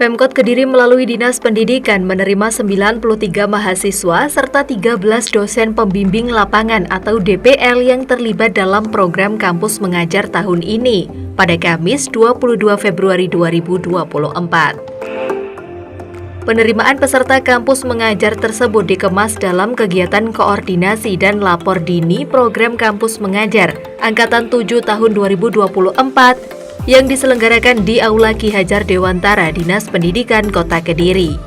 Pemkot Kediri melalui Dinas Pendidikan menerima 93 mahasiswa serta 13 dosen pembimbing lapangan atau DPL yang terlibat dalam program kampus mengajar tahun ini pada Kamis 22 Februari 2024. Penerimaan peserta kampus mengajar tersebut dikemas dalam kegiatan koordinasi dan lapor dini program kampus mengajar Angkatan 7 tahun 2024 yang diselenggarakan di Aula Ki Hajar Dewantara Dinas Pendidikan Kota Kediri.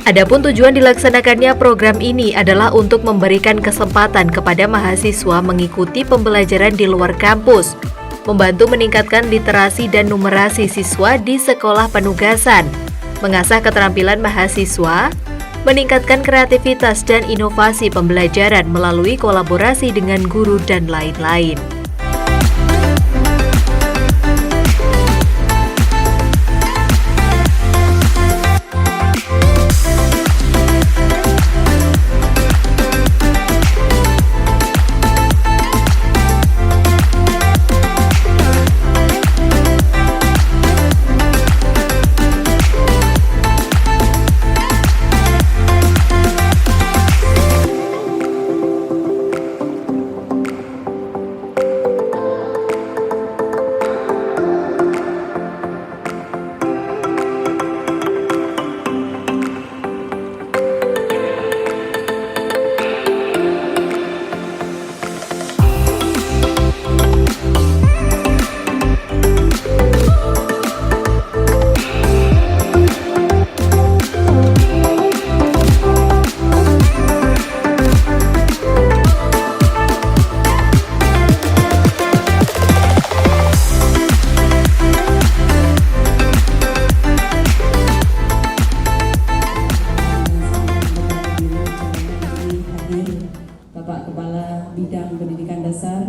Adapun tujuan dilaksanakannya program ini adalah untuk memberikan kesempatan kepada mahasiswa mengikuti pembelajaran di luar kampus, membantu meningkatkan literasi dan numerasi siswa di sekolah penugasan, mengasah keterampilan mahasiswa, meningkatkan kreativitas dan inovasi pembelajaran melalui kolaborasi dengan guru dan lain-lain. Bapak Kepala Bidang Pendidikan Dasar,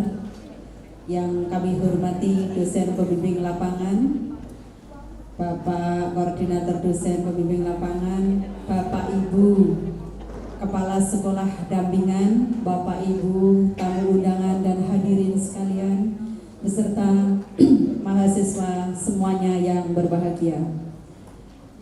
yang kami hormati dosen pembimbing lapangan, Bapak Koordinator Dosen Pembimbing Lapangan, Bapak Ibu Kepala Sekolah Dampingan, Bapak Ibu tamu undangan dan hadirin sekalian, beserta mahasiswa semuanya yang berbahagia.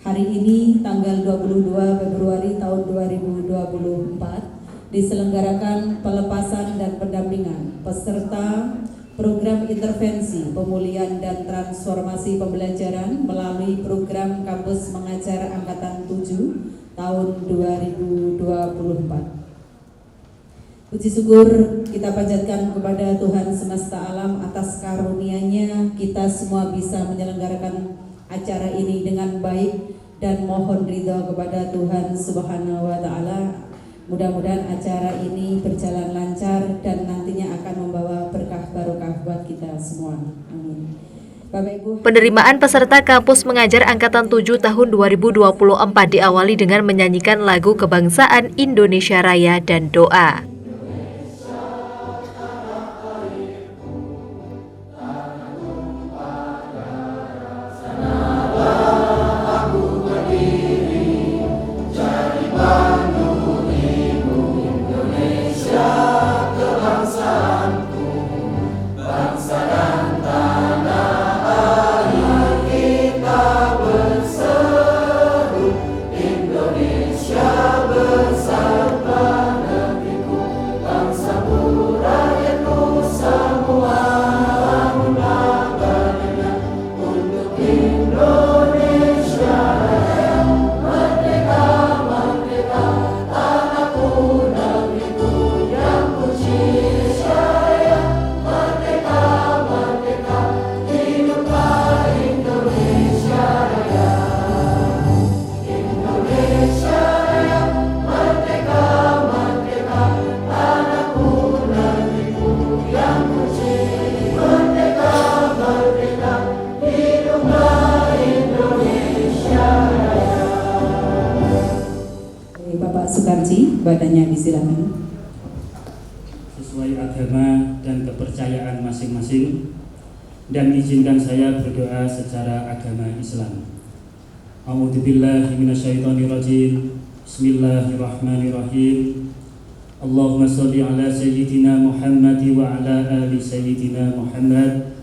Hari ini tanggal 22 Februari tahun 2024 diselenggarakan pelepasan dan pendampingan peserta program intervensi pemulihan dan transformasi pembelajaran melalui program kampus mengajar Angkatan 7 tahun 2024. Puji syukur kita panjatkan kepada Tuhan semesta alam atas karunia-Nya kita semua bisa menyelenggarakan acara ini dengan baik dan mohon ridha kepada Tuhan Subhanahu wa Ta'ala. Mudah-mudahan acara ini berjalan lancar dan nantinya akan membawa berkah barokah buat kita semua. Amin. Bapak Ibu, penerimaan peserta kampus mengajar Angkatan 7 tahun 2024 diawali dengan menyanyikan lagu kebangsaan Indonesia Raya dan doa. badannya disilakan. Sesuai agama dan kepercayaan masing-masing, dan izinkan saya berdoa secara agama Islam. A'udzubillahi minasyaitonirrajim. Bismillahirrahmanirrahim. Allahumma sholli ala sayyidina Muhammad wa ala ali sayyidina Muhammad.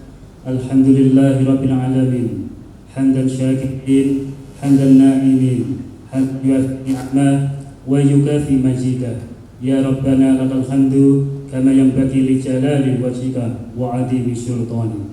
Alhamdulillahi rabbil alamin. حمدا شاكرين حمدا نائمين حمدا يوافي نعمه ويكافي مجيده يا ربنا لك الحمد كما ينبغي لجلال وجهك وعظيم سلطانك.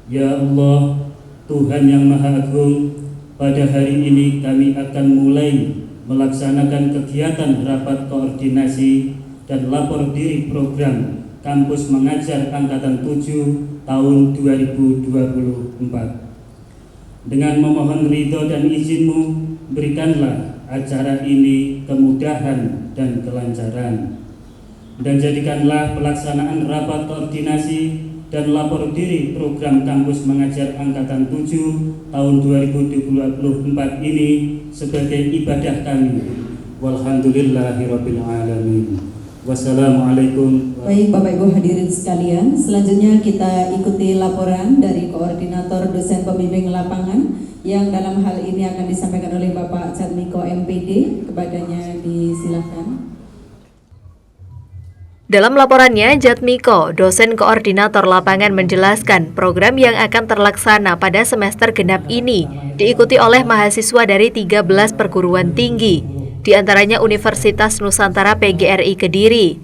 Ya Allah, Tuhan yang Maha Agung, pada hari ini kami akan mulai melaksanakan kegiatan rapat koordinasi dan lapor diri program Kampus Mengajar Angkatan 7 tahun 2024. Dengan memohon ridho dan izin-Mu, berikanlah acara ini kemudahan dan kelancaran, dan jadikanlah pelaksanaan rapat koordinasi dan lapor diri program Kampus Mengajar Angkatan 7 tahun 2024 ini sebagai ibadah kami. Walhamdulillahirabbil alamin. Wassalamualaikum. Baik Bapak Ibu hadirin sekalian, selanjutnya kita ikuti laporan dari Koordinator Dosen Pembimbing Lapangan yang dalam hal ini akan disampaikan oleh Bapak Jatmiko MPD. Kepadanya disilakan. Dalam laporannya, Jatmiko, dosen koordinator lapangan, menjelaskan program yang akan terlaksana pada semester genap ini diikuti oleh mahasiswa dari 13 perguruan tinggi, di antaranya Universitas Nusantara PGRI Kediri,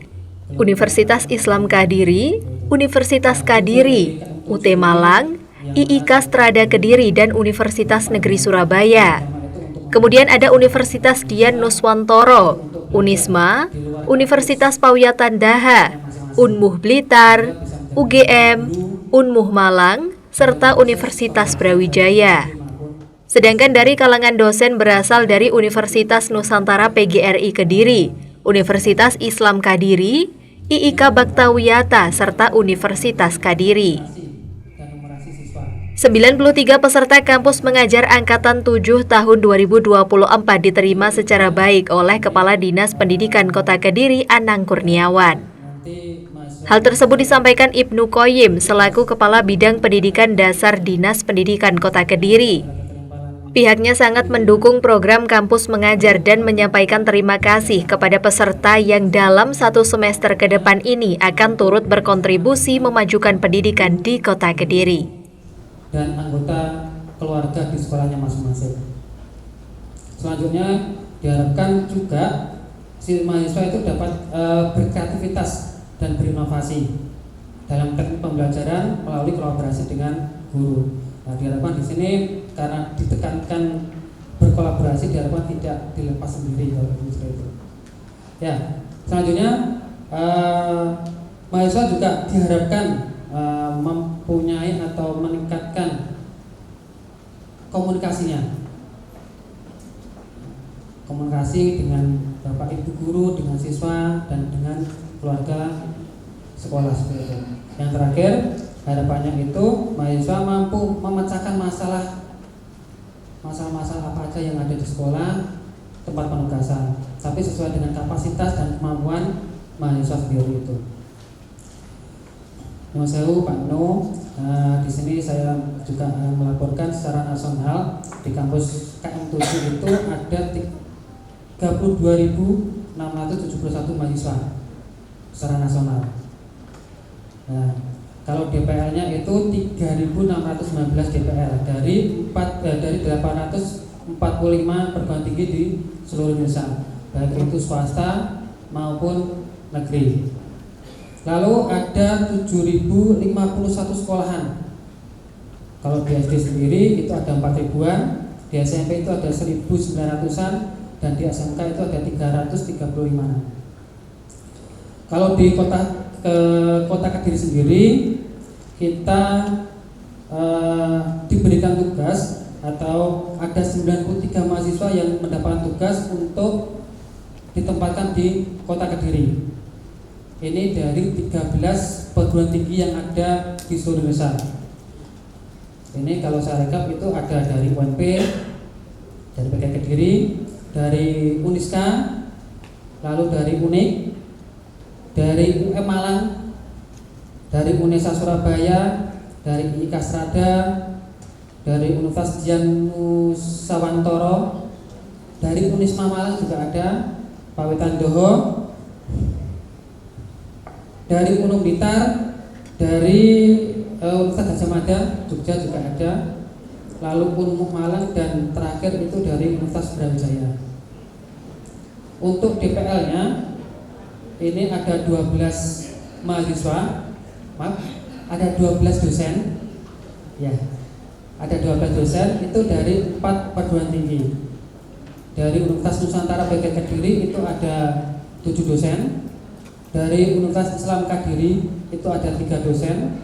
Universitas Islam Kadiri, Universitas Kadiri, UT Malang, IIK Strada Kediri, dan Universitas Negeri Surabaya. Kemudian ada Universitas Dian Nuswantoro, Unisma, Universitas Pauyatan Daha, Unmuh Blitar, UGM, Unmuh Malang, serta Universitas Brawijaya. Sedangkan dari kalangan dosen berasal dari Universitas Nusantara PGRI Kediri, Universitas Islam Kadiri, IIK Baktawiyata, serta Universitas Kadiri. 93 peserta Kampus Mengajar Angkatan 7 tahun 2024 diterima secara baik oleh Kepala Dinas Pendidikan Kota Kediri, Anang Kurniawan. Hal tersebut disampaikan Ibnu Qoyim selaku Kepala Bidang Pendidikan Dasar Dinas Pendidikan Kota Kediri. Pihaknya sangat mendukung program Kampus Mengajar dan menyampaikan terima kasih kepada peserta yang dalam satu semester ke depan ini akan turut berkontribusi memajukan pendidikan di Kota Kediri dan anggota keluarga di sekolahnya masing-masing. Selanjutnya diharapkan juga si mahasiswa itu dapat berkreativitas dan berinovasi dalam teknik pembelajaran melalui kolaborasi dengan guru. Nah, diharapkan di sini karena ditekankan berkolaborasi, diharapkan tidak dilepas sendiri kalau seperti itu. Ya, selanjutnya mahasiswa juga diharapkan mempunyai atau meningkatkan komunikasinya, komunikasi dengan bapak ibu guru, dengan siswa, dan dengan keluarga sekolah seperti itu. Yang terakhir, harapannya itu mahasiswa mampu memecahkan masalah-masalah apa aja yang ada di sekolah tempat penugasan, tapi sesuai dengan kapasitas dan kemampuan mahasiswa sendiri itu. Nusewu Pak No, di sini saya juga melaporkan secara nasional di kampus KM7 itu ada 32.671 mahasiswa secara nasional. Nah, kalau DPL-nya itu 3.619 DPL dari 845 perguruan tinggi di seluruh Indonesia, baik itu swasta maupun negeri. Lalu ada 7.051 sekolahan. Kalau di SD sendiri itu ada 4.000-an, di SMP itu ada 1.900-an, dan di SMK itu ada 335-an. Kalau di Kota Kediri sendiri, kita diberikan tugas atau ada 93 mahasiswa yang mendapatkan tugas untuk ditempatkan di Kota Kediri. Ini dari 13 perguruan tinggi yang ada di seluruh Indonesia. Ini kalau saya rekap itu ada dari UNP, dari PK Kediri, dari Uniska, lalu dari UNIK, dari UM Malang, dari Unesa Surabaya, dari IIK Strada, dari Universitas Dian Nuswantoro, dari Unisma Malang juga ada, Pawitan Doho, dari Gunung Blitar, dari Universitas Gajah Mada Jogja juga ada, lalu Unmuk Malang, dan terakhir itu dari Universitas Brawijaya. Untuk DPL-nya ini ada 12 mahasiswa, ada 12 dosen, ya, ada 12 dosen itu dari 4 perguruan tinggi. Dari Universitas Nusantara bagian Kediri itu ada 7 dosen, dari Universitas Islam Kediri itu ada 3 dosen,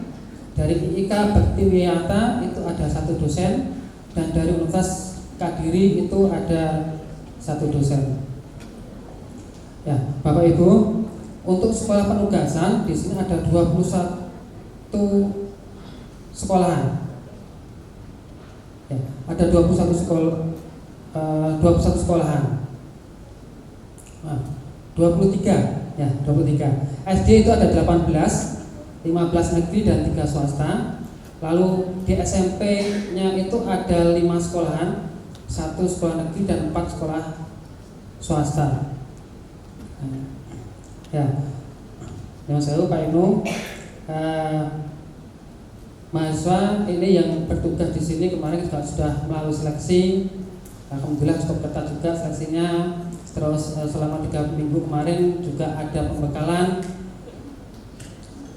dari IIK Bakti Wiyata itu ada 1 dosen, dan dari Universitas Kediri itu ada 1 dosen. Ya, Bapak Ibu, untuk sekolah penugasan di sini ada 21 sekolahan. Ya, ada 21 sekolahan. Nah, 23 ya, 23. SD itu ada 18, 15 negeri dan 3 swasta. Lalu di SMP-nya itu ada 5 sekolahan, 1 sekolah negeri dan 4 sekolah swasta. Ya, yang saya Pak Inu, mahasiswa ini yang bertugas di sini kemarin juga sudah melalui seleksi. Alhamdulillah cukup ketat juga seleksinya. Terus selama 3 minggu kemarin juga ada pembekalan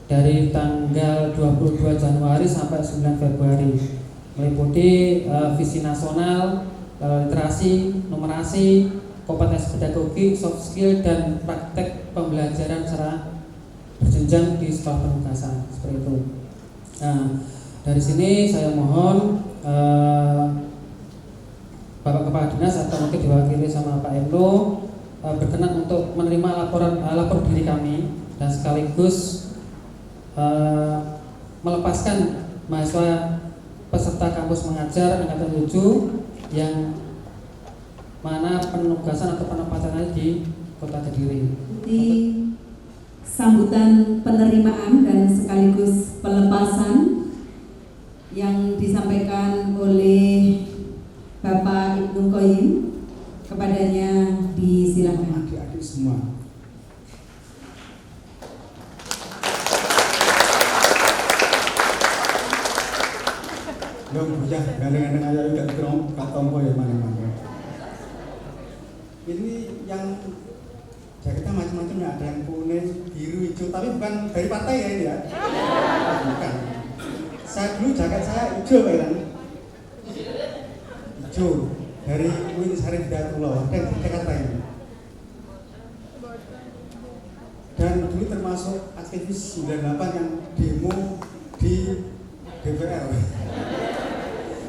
dari tanggal 22 Januari sampai 9 Februari, meliputi visi nasional, literasi, numerasi, kompetensi pedagogi, soft skill, dan praktek pembelajaran secara berjenjang di sekolah penugasan, seperti itu. Nah, dari sini saya mohon Bapak Kepala Dinas atau mungkin diwakili sama Pak Endo berkenan untuk menerima lapor diri kami dan sekaligus melepaskan mahasiswa peserta kampus mengajar angkatan 7 yang mana penugasan atau penempatannya di Kota Kediri. Di sambutan penerimaan dan sekaligus pelepasan yang disampaikan oleh Bapak Ibnu Qoyim, kepadanya disilakan. Adik-adik semua. Dong bocah gandeng-gandeng aja udah gak tompo ya mana-mana. Ini yang jaketnya macam-macam ya, ada yang kuning, biru, hijau, tapi bukan dari partai ya ini ya. Bukan. Saya dulu jaket saya hijau kan. Hijau dari UIN Syarif Hidayatullah dan di Jakarta ini. Dan dulu termasuk aktivis 98 yang demo di DPR.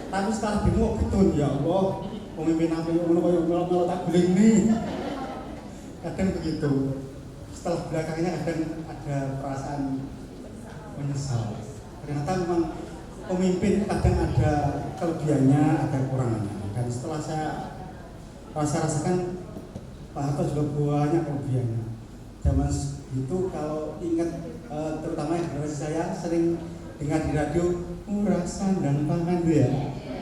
Tapi setelah demo betul ya Allah, pemimpin apa yang melok tak guling nih. Kadang begitu. Setelah belakangnya kadang ada perasaan menyesal. Ternyata memang pemimpin kadang ada kelebihannya, ada kekurangannya. Dan setelah saya rasakan Pak Harto juga banyak kelebihannya. Zaman itu kalau ingat terutama generasi saya sering dengar di radio urasan dan pangan itu ya,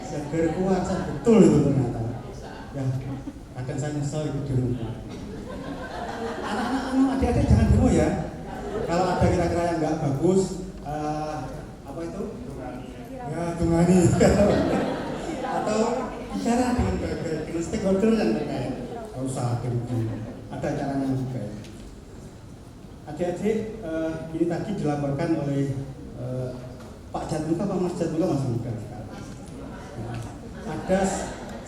seger kuasa betul itu ternyata. Ya, kadang saya nyesel ikut demo. Anak-anak, adik-adik jangan demo ya. Kalau ada kira-kira yang nggak bagus, apa itu? Ya, tungani. Atau bicara dengan baik-baik dengan stakeholder yang terkait. Nggak usah demo. Ada caranya juga. Adik-adik, ini tadi dilaporkan oleh Pak Jatmuka, Pak Mas Jatmuka masih muda. Ada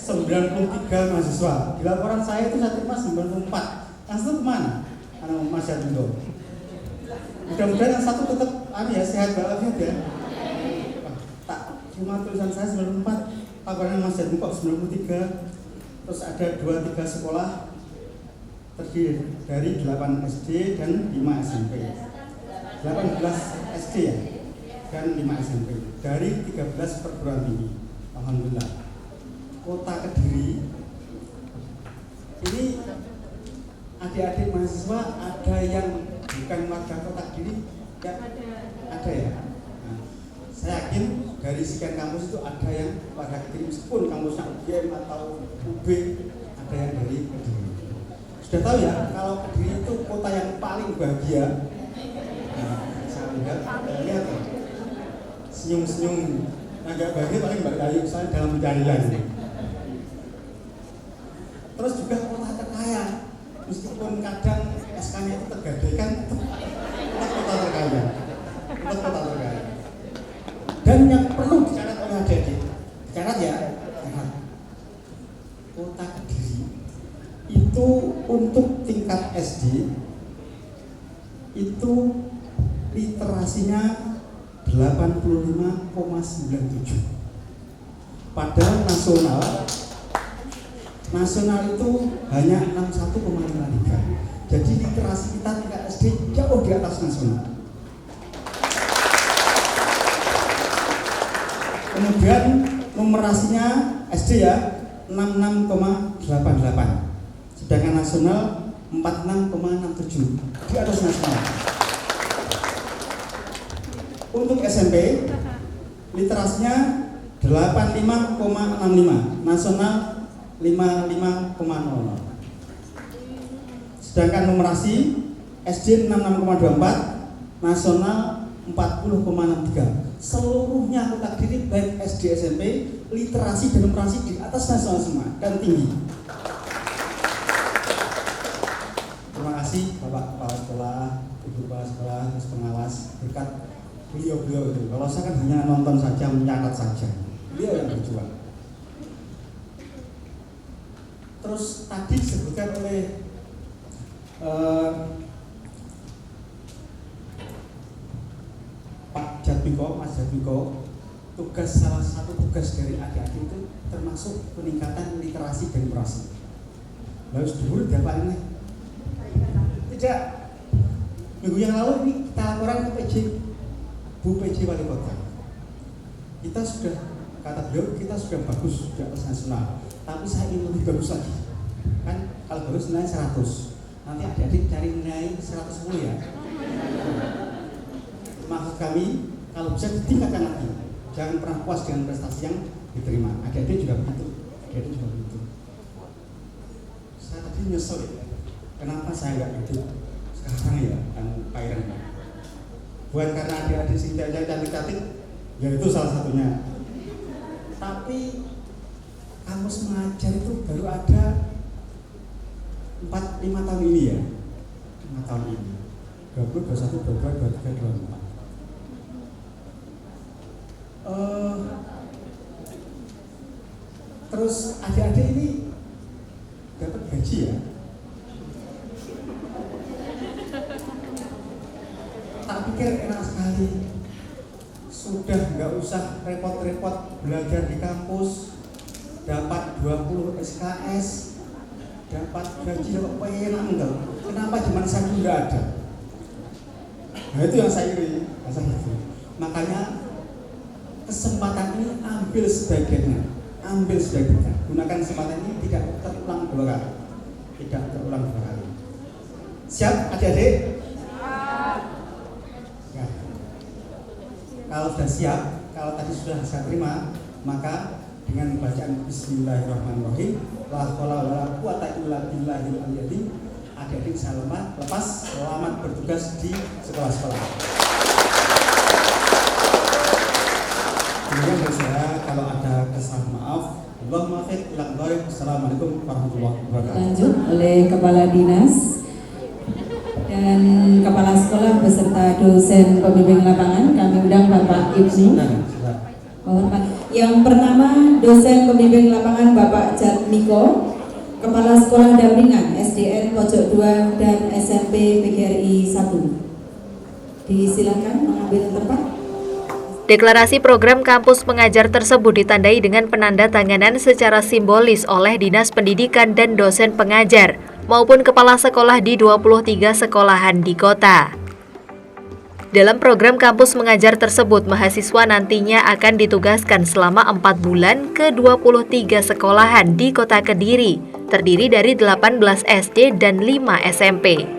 93 mahasiswa. Di laporan saya itu saya terima 94. Yang satu kemana? Anak Mas Jatmuka. Mudah-mudahan yang satu tetap sehat walafiat ya. Tak cuma tulisan saya 94, laporan Mas Jatmuka 93. Terus ada 2-3 sekolah terdiri dari 8 SD dan 5 SMP. 18 SD ya, dan 5 SMP dari 13 perguruan tinggi. Alhamdulillah. Kota Kediri ini adik-adik mahasiswa ada yang bukan warga Kota Kediri ya? Ada ya. Nah, saya yakin dari sekian kampus itu ada yang warga Kediri, meskipun kampusnya UGM atau UB, ada yang dari Kediri. Sudah tahu ya, kalau Kediri itu kota yang paling bahagia. Nah, saya lihat senyum-senyum Nah nggak bahagia paling Mbak Ayu saya dalam pencarian. Terus juga kota terkaya, meskipun kadang SK-nya itu tergadaikan, tetap kota terkaya. Tetap kota terkaya. Dan yang perlu dicatat oleh adik-adik, dicatat ya, catat. Kota Kediri itu untuk tingkat SD itu literasinya 85,97. Padahal nasional itu hanya 61,53. Jadi literasi kita tingkat SD jauh di atas nasional. Kemudian numerasinya SD ya 66,88. Sedangkan nasional 46,67 di atas nasional. Untuk SMP literasinya 85,65, nasional 55,00. Sedangkan numerasi SD 66,24, nasional 40,63. Seluruhnya Kota Kediri baik SD SMP literasi dan numerasi di atas nasional semua dan tinggi. Terima kasih Bapak Kepala Sekolah, Ibu Kepala Sekolah, Mas Pengawas, berkat beliau itu. Kalau saya kan hanya nonton saja, mencatat saja. Beliau yang berjuang. Terus tadi disebutkan oleh Pak Jatmiko, Mas Jatmiko, salah satu tugas dari adik-adik itu termasuk peningkatan literasi dan numerasi. Lalu dulu dapat ini? Tidak. Minggu yang lalu ini kita laporan ke PJ, Bu PJ Wali Kota. Kita sudah, kata beliau, kita sudah bagus di atas nasional. Tapi saya ingin lebih bagus lagi. Kan kalau bagus nilai 100. Nanti adik-adik cari nilai 110 ya. Maksud kami, kalau bisa ditingkatkan lagi. Jangan pernah puas dengan prestasi yang diterima. Adik-adik juga begitu. Saya tadi nyesel ya. Kenapa saya nggak gitu sekarang ya, kan Pak Iren. Bukan karena adik-adik sing cantik-cantik, ya itu salah satunya. Tapi kamus mengajar itu baru ada 4-5 tahun ini ya. 5 tahun ini. 20, 21, 22, 23, 24. Terus adik-adik ini dapat gaji ya. Tak pikir enak sekali. Sudah nggak usah repot-repot belajar di kampus, dapat 20 SKS, dapat gaji dapat enak enggak? Kenapa zaman saya dulu nggak ada? Nah itu yang saya iri. Makanya kesempatan ini ambil sebagiannya, gunakan kesempatan ini tidak terulang dua kali. Siap adik-adik? Ya. Kalau sudah siap, kalau tadi sudah saya terima, maka dengan bacaan Bismillahirrahmanirrahim, la haula wala quwata illa billahil aliyyil azim, adik-adik selamat bertugas di sekolah-sekolah. Kemudian dari saya, kalau ada kesalahan maaf, Allahumma fiq ila dharik. Assalamualaikum warahmatullahi wabarakatuh. Lanjut oleh Kepala Dinas dan Kepala Sekolah beserta dosen pembimbing lapangan, kami undang Bapak Ibnu. Yang pertama dosen pembimbing lapangan Bapak Jatmiko, Kepala Sekolah Dampingan SDN Pojok 2 dan SMP PGRI 1. Disilakan mengambil tempat. Deklarasi program kampus mengajar tersebut ditandai dengan penanda tanganan secara simbolis oleh Dinas Pendidikan dan dosen pengajar maupun kepala sekolah di 23 sekolahan di kota. Dalam program kampus mengajar tersebut, mahasiswa nantinya akan ditugaskan selama 4 bulan ke 23 sekolahan di Kota Kediri, terdiri dari 18 SD dan 5 SMP.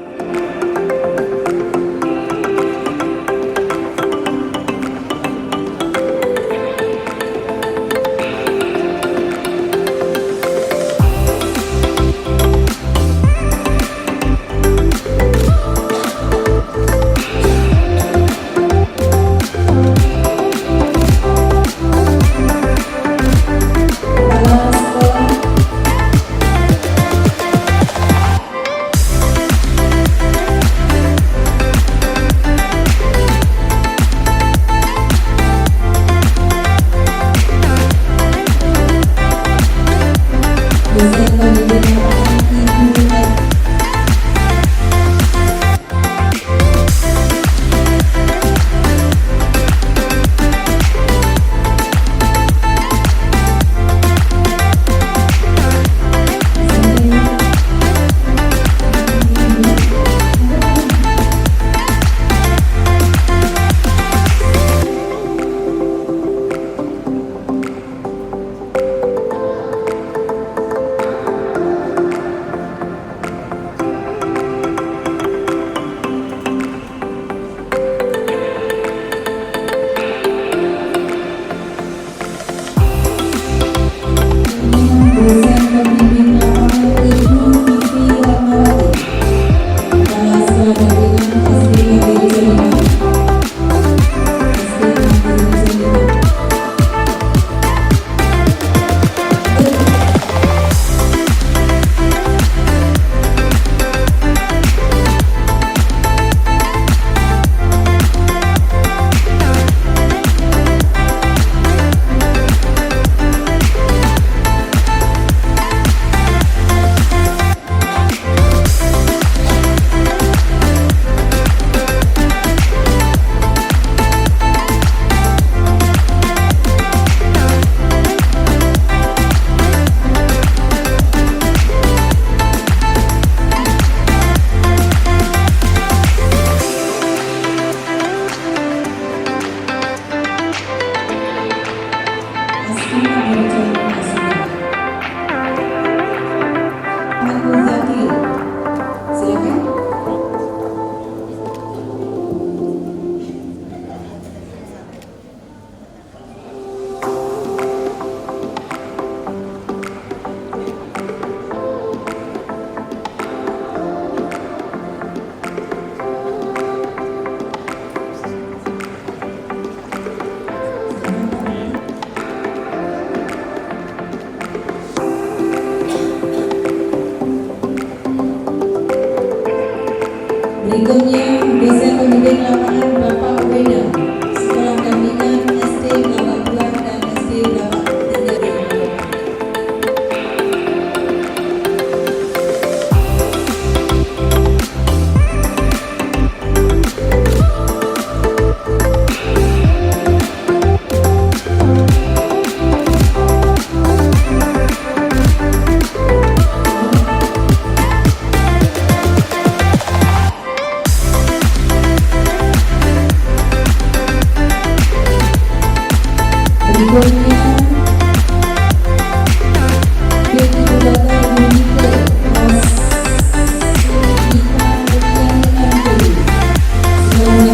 Berikutnya dosen pembimbing lapangan Bapak Weda, Sekolah Dampingan SD Bapak 2 dan SD Bapak 3. Berikutnya Beti Budata Bunike Mas Ika Rupiani Sekolah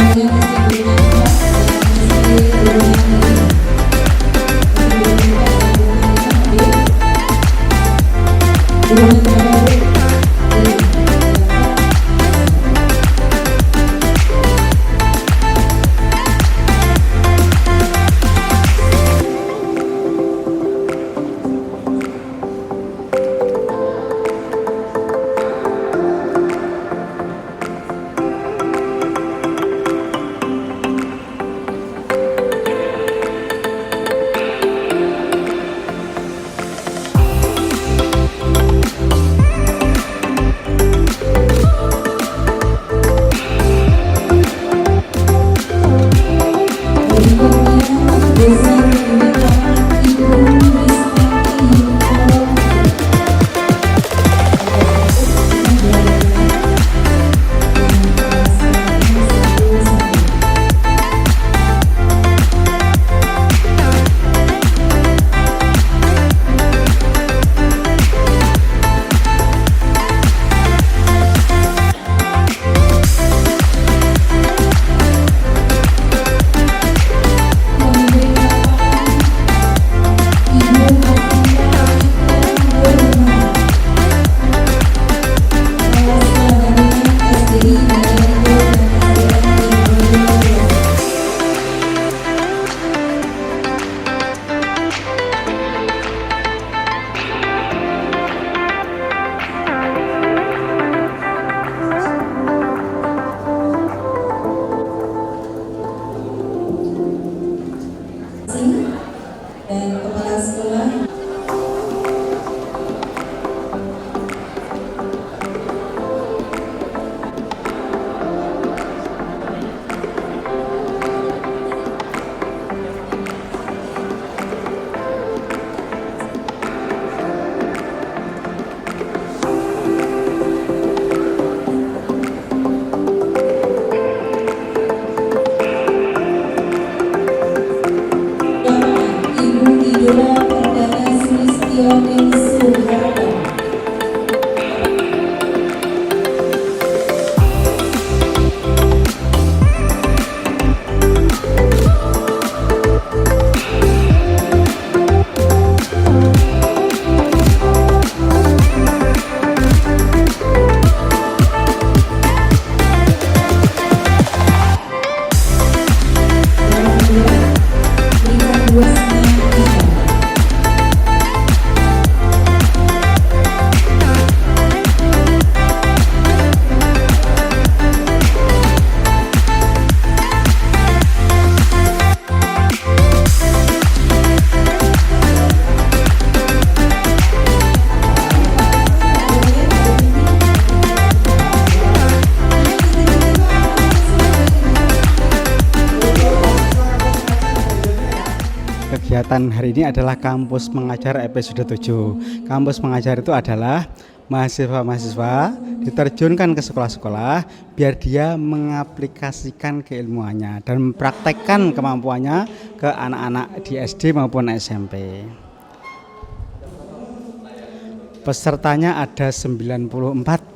dan kepala sekolah. Ibu Idola Perdana Sulistioning Suharto. Kegiatan hari ini adalah Kampus Mengajar episode 7. Kampus Mengajar itu adalah mahasiswa-mahasiswa diterjunkan ke sekolah-sekolah biar dia mengaplikasikan keilmuannya dan mempraktekkan kemampuannya ke anak-anak di SD maupun SMP. Pesertanya ada 94.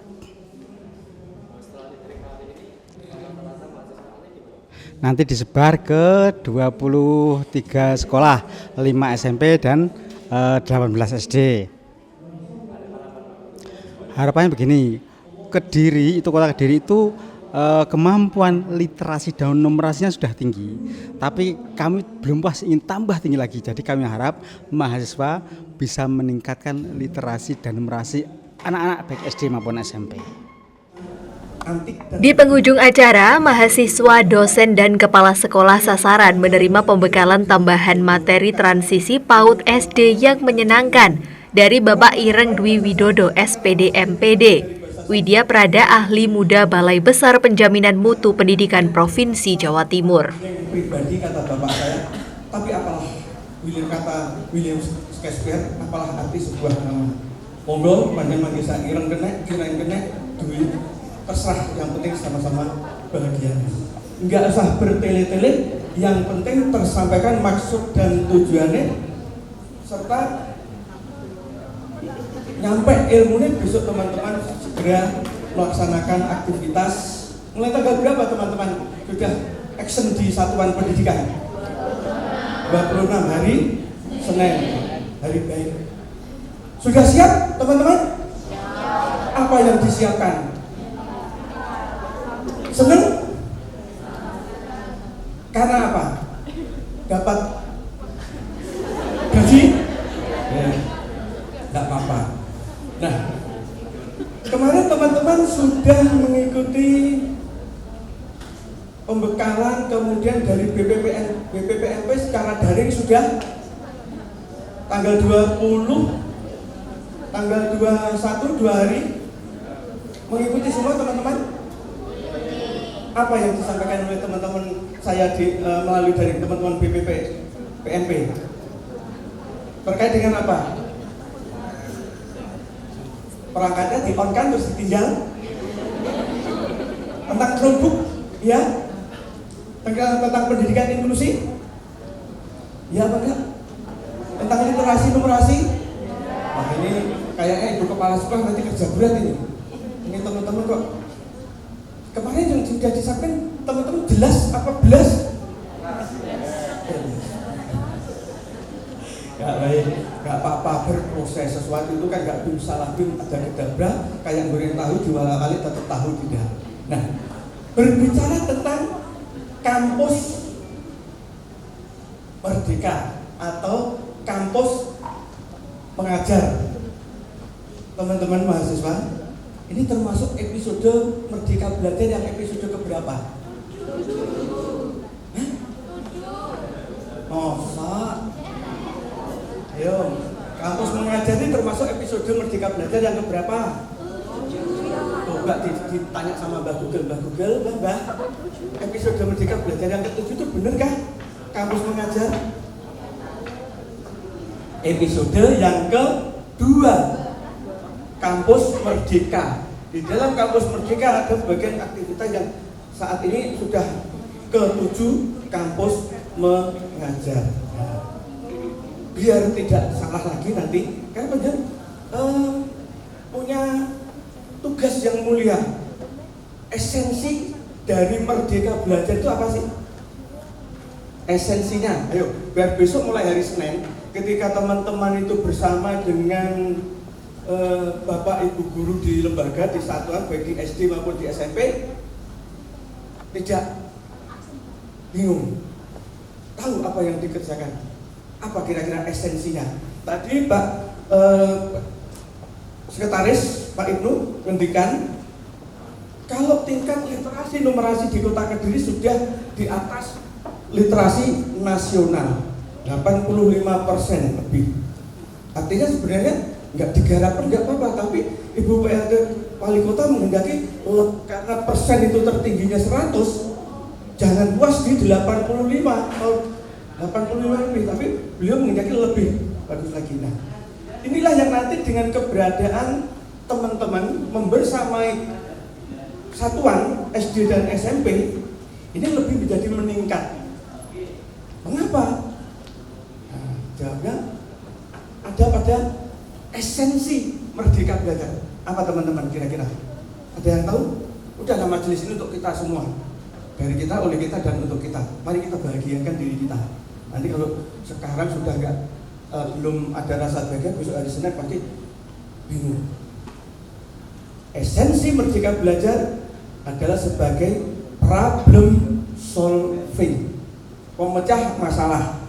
Nanti disebar ke 23 sekolah, 5 SMP dan 18 SD. Harapannya begini, Kediri itu kota Kediri itu kemampuan literasi dan numerasinya sudah tinggi, tapi kami belum puas, ingin tambah tinggi lagi. Jadi kami harap mahasiswa bisa meningkatkan literasi dan numerasi anak-anak baik SD maupun SMP. antik dan Di penghujung acara, mahasiswa, dosen, dan kepala sekolah sasaran menerima pembekalan tambahan materi transisi PAUD SD yang menyenangkan dari Bapak Ireng Dwi Widodo, SPD MPD. Widya Prada, ahli muda Balai Besar Penjaminan Mutu Pendidikan Provinsi Jawa Timur. yang pribadi kata bapak saya, tapi apalah William Shakespeare, apalah arti sebuah nama. Monggo panjenengan manggil saya Ireng kena duit, terserah, yang penting sama-sama bahagia. Enggak usah bertele-tele, yang penting tersampaikan maksud dan tujuannya, serta nyampe ilmunya. Besok teman-teman segera melaksanakan aktivitas. Mulai tanggal berapa teman-teman sudah action di satuan pendidikan? 26 hari Senin, hari baik. Sudah siap teman-teman? Apa yang disiapkan? Seneng? Karena apa? Dapat gaji? Ya, tidak apa-apa. Nah, kemarin teman-teman sudah mengikuti pembekalan, kemudian dari BPPNP secara daring sudah tanggal 20, tanggal 21, 2 hari mengikuti semua teman-teman. Apa yang disampaikan oleh teman-teman saya melalui dari teman-teman BPPNP terkait dengan apa? Perangkatnya di-on-kan terus ditinggal. Tentang Chromebook, ya? Tentang pendidikan inklusi, ya apa enggak? Tentang literasi numerasi. Wah, ini kayaknya ibu kepala sekolah nanti kerja berat ini. Ini teman-teman kok kemarin yang sudah disampaikan teman-teman jelas apa belas? Gak baik, gak apa-apa, berproses. Sesuatu itu kan gak bisa lagi ada kedabrak, kayak goreng tahu diwala-wali tetap tahu tidak. Nah, berbicara tentang kampus merdeka atau kampus mengajar, teman-teman mahasiswa, ini termasuk episode Merdeka Belajar yang episode keberapa? Masa? Ayo, kampus mengajar ini termasuk episode Merdeka Belajar yang keberapa? Coba ditanya sama Mbak Google, Mbak, episode Merdeka Belajar yang ke-7 itu bener kah? Kampus mengajar? Episode yang ke-2, Kampus Merdeka. Di dalam Kampus Merdeka ada bagian aktivitas yang saat ini sudah ke-7, Kampus Mengajar. Biar tidak salah lagi nanti, karena punya tugas yang mulia. Esensi dari Merdeka Belajar itu apa sih? Esensinya, ayo, biar besok mulai hari Senin, ketika teman-teman itu bersama dengan Bapak Ibu guru di lembaga, di satuan, baik di SD maupun di SMP, tidak bingung, tahu apa yang dikerjakan, apa kira-kira esensinya. Tadi Pak Sekretaris Pak Ibnu ngendikan, kalau tingkat literasi numerasi di Kota Kediri sudah di atas literasi nasional, 85% lebih. Artinya sebenarnya nggak digarapkan nggak apa-apa, tapi Ibu PLT Wali Kota menghendaki karena persen itu tertingginya 100, jangan puas di 85 atau 85 lebih, tapi beliau menghendaki lebih bagus lagi. Nah, inilah yang nanti dengan keberadaan teman-teman membersamai satuan SD dan SMP ini lebih menjadi meningkat. Mengapa? Nah, jawabnya ada pada esensi Merdeka Belajar. Apa teman-teman kira-kira? Ada yang tahu? Udahlah, majelis ini untuk kita semua, dari kita, oleh kita, dan untuk kita. Mari kita bahagiakan diri kita. Nanti kalau sekarang sudah belum ada rasa bahagia, besok hari Senin pasti bingung. Esensi Merdeka Belajar adalah sebagai problem solving, pemecah masalah.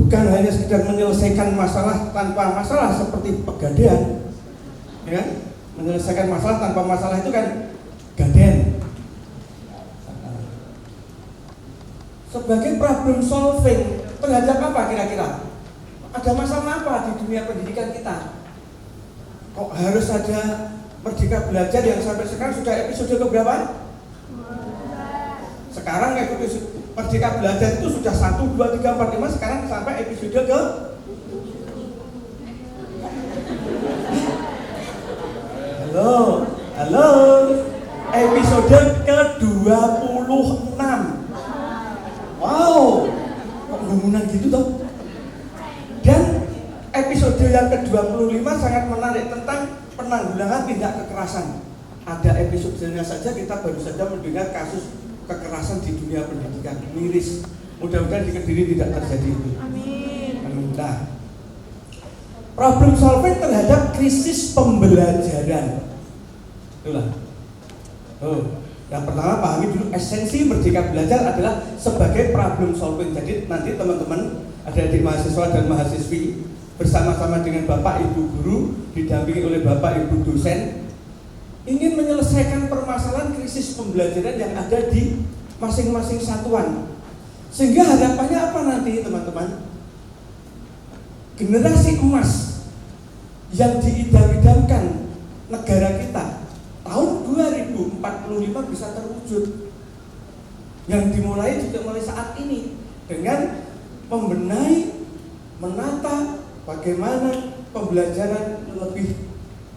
Bukan hanya sekedar menyelesaikan masalah tanpa masalah seperti Pegadaian, ya, menyelesaikan masalah tanpa masalah itu kan sebagai problem solving terhadap apa kira-kira? Ada masalah apa di dunia pendidikan kita? Kok harus ada Merdeka Belajar yang sampai sekarang sudah episode keberapa? Sekarang episode Merdeka Belajar itu sudah 1, 2, 3, 4, 5, sekarang sampai episode ke Halo, episode ke-26. Wow, kok gumunan gitu toh? Dan episode yang ke-25 sangat menarik tentang penanggulangan tindak kekerasan. Ada episodenya saja kita baru saja mendengar kasus kekerasan di dunia pendidikan. Miris. Mudah-mudahan di Kediri tidak terjadi itu. Amin. Nah, problem solving terhadap krisis pembelajaran. Itulah. Yang pertama pahami dulu esensi Merdeka Belajar adalah sebagai problem solving. Jadi nanti teman-teman adik-adik mahasiswa dan mahasiswi bersama-sama dengan Bapak Ibu guru didampingi oleh Bapak Ibu dosen ingin menyelesaikan permasalahan krisis pembelajaran yang ada di masing-masing satuan. Sehingga harapannya apa nanti teman-teman? Generasi emas yang diidam-idamkan negara kita tahun 2045 bisa terwujud, yang dimulai juga mulai saat ini dengan membenahi, menata bagaimana pembelajaran lebih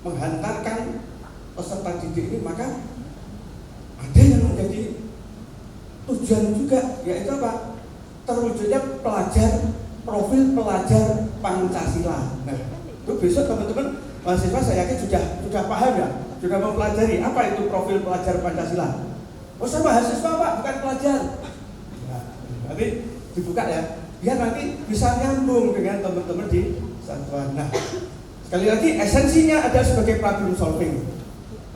menghantarkan peserta didik ini. Maka ada yang menjadi tujuan juga, yaitu apa? Terwujudnya profil pelajar Pancasila. Nah, itu besok teman-teman mahasiswa saya yakin sudah paham ya, sudah mempelajari apa itu profil pelajar Pancasila. Oh, saya mahasiswa Pak, bukan pelajar. Nah, nanti dibuka ya, biar nanti bisa nyambung dengan teman-teman di satuan. Nah, sekali lagi esensinya ada sebagai problem solving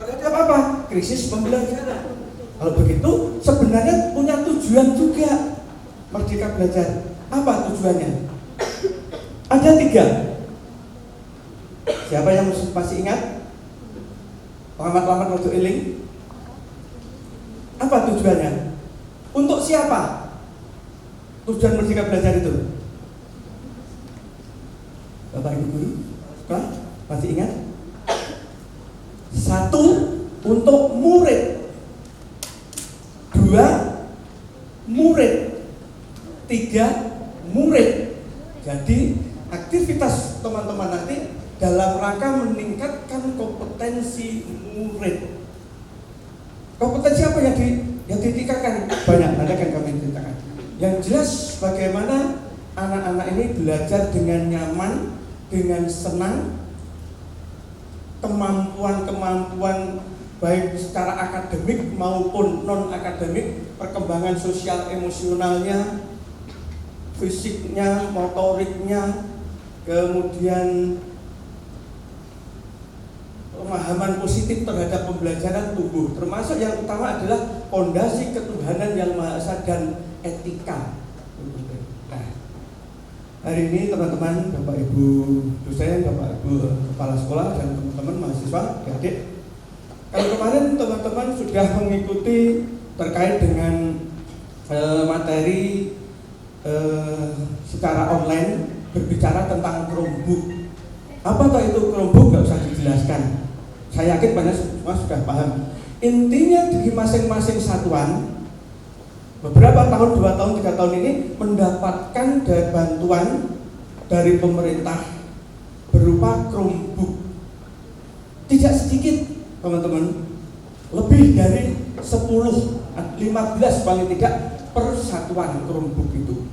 terhadap apa? Krisis pembelajaran. Kalau begitu sebenarnya punya tujuan juga Merdeka Belajar. Apa tujuannya? Ada 3. Siapa yang masih ingat? Lamat-lamat waktu eling. Apa tujuannya? Untuk siapa tujuan Merdeka Belajar itu? Bapak Ibu guru, masih ingat? 1, untuk murid. 2, murid. 3, murid. Jadi aktivitas teman-teman nanti dalam rangka meningkatkan kompetensi murid. Kompetensi apa yang ditingkatkan? Banyak, nanti akan kami ceritakan. Yang jelas bagaimana anak-anak ini belajar dengan nyaman, dengan senang, kemampuan-kemampuan baik secara akademik maupun non-akademik, perkembangan sosial emosionalnya, fisiknya, motoriknya, kemudian pemahaman positif terhadap pembelajaran tumbuh. Termasuk yang utama adalah fondasi ketuhanan yang Maha Esa dan etika. Nah, hari ini teman-teman, Bapak Ibu dosen, Bapak Ibu kepala sekolah dan teman-teman mahasiswa, adik-adik, kalau kemarin teman-teman sudah mengikuti terkait dengan materi secara online berbicara tentang Chromebook. Apa itu Chromebook? Gak usah dijelaskan. Saya yakin banyak semua sudah paham. Intinya di masing-masing satuan beberapa tahun, 2 tahun, 3 tahun ini mendapatkan bantuan dari pemerintah berupa Chromebook. Tidak sedikit teman-teman, lebih dari 10, 15 paling tidak per satuan Chromebook itu.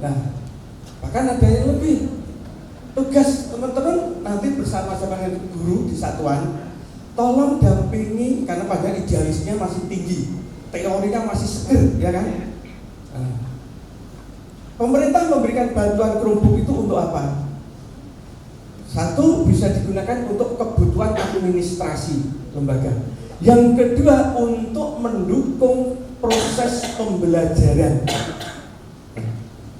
Nah, bahkan ada yang lebih. Tugas teman-teman nanti bersama-sama dengan guru di satuan, tolong dampingi, karena pada idealisnya masih tinggi, teorinya masih seger, ya kan? Nah, pemerintah memberikan bantuan Chromebook itu untuk apa? 1, bisa digunakan untuk kebutuhan administrasi lembaga. Yang kedua, untuk mendukung proses pembelajaran.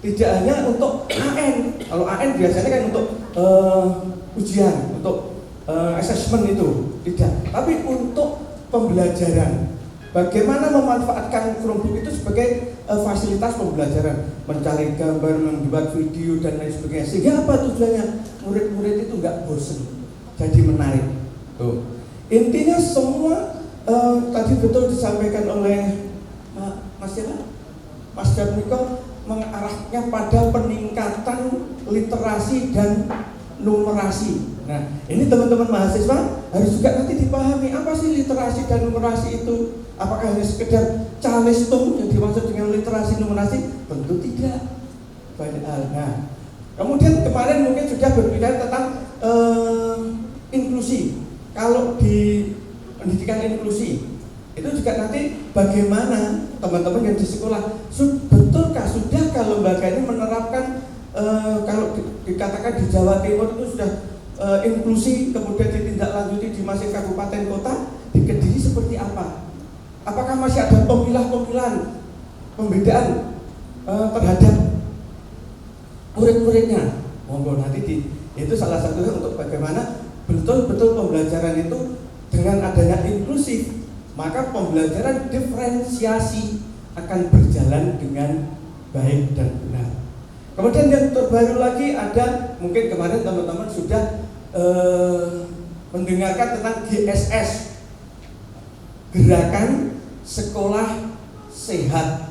Tidak hanya untuk AN. Kalau AN biasanya kan untuk ujian, untuk assessment itu, tidak. Tapi untuk pembelajaran. bagaimana memanfaatkan Chromebook itu sebagai fasilitas pembelajaran, mencari gambar, membuat video dan lain sebagainya. Sehingga apa tujuannya? Murid-murid itu nggak bosen, jadi menarik. Tuh. Intinya semua tadi betul disampaikan oleh Mas Darmiko, mengarahnya pada peningkatan literasi dan numerasi. Nah, ini teman-teman mahasiswa harus juga nanti dipahami apa sih literasi dan numerasi itu. Apakah hanya sekedar calistung yang dimaksud dengan literasi numerasi? Tentu tidak. Banyak hal. Nah, kemudian kemarin mungkin sudah berbicara tentang inklusi. Kalau di pendidikan inklusi itu juga nanti bagaimana teman-teman yang di sekolah betulkah sudahkah lembaga ini menerapkan kalau dikatakan di Jawa Timur itu sudah inklusi, kemudian ditindaklanjuti di masing kabupaten kota, di Kediri seperti apa? Apakah masih ada pemilah-pemilahan, pembedaan terhadap murid-muridnya? Monggo nanti itu salah satunya untuk bagaimana betul-betul pembelajaran itu dengan adanya inklusif, maka pembelajaran diferensiasi akan berjalan dengan baik dan benar. Kemudian yang terbaru lagi ada, mungkin kemarin teman-teman sudah mendengarkan tentang GSS, Gerakan Sekolah Sehat.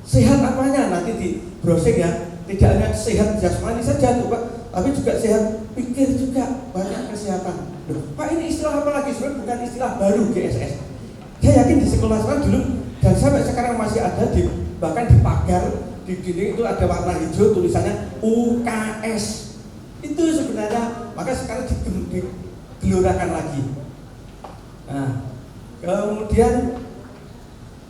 Sehat apanya? Nanti di browsing ya. Tidak hanya sehat jasmani saja tuh Pak, tapi juga sehat pikir juga, banyak kesehatan. Loh, Pak, ini istilah apa lagi? Sebenarnya bukan istilah baru GSS. Saya yakin di sekolah-sekolah dulu dan sampai sekarang masih ada bahkan di pagar di dinding itu ada warna hijau tulisannya UKS. Itu sebenarnya, maka sekarang digelorakan lagi. Nah, kemudian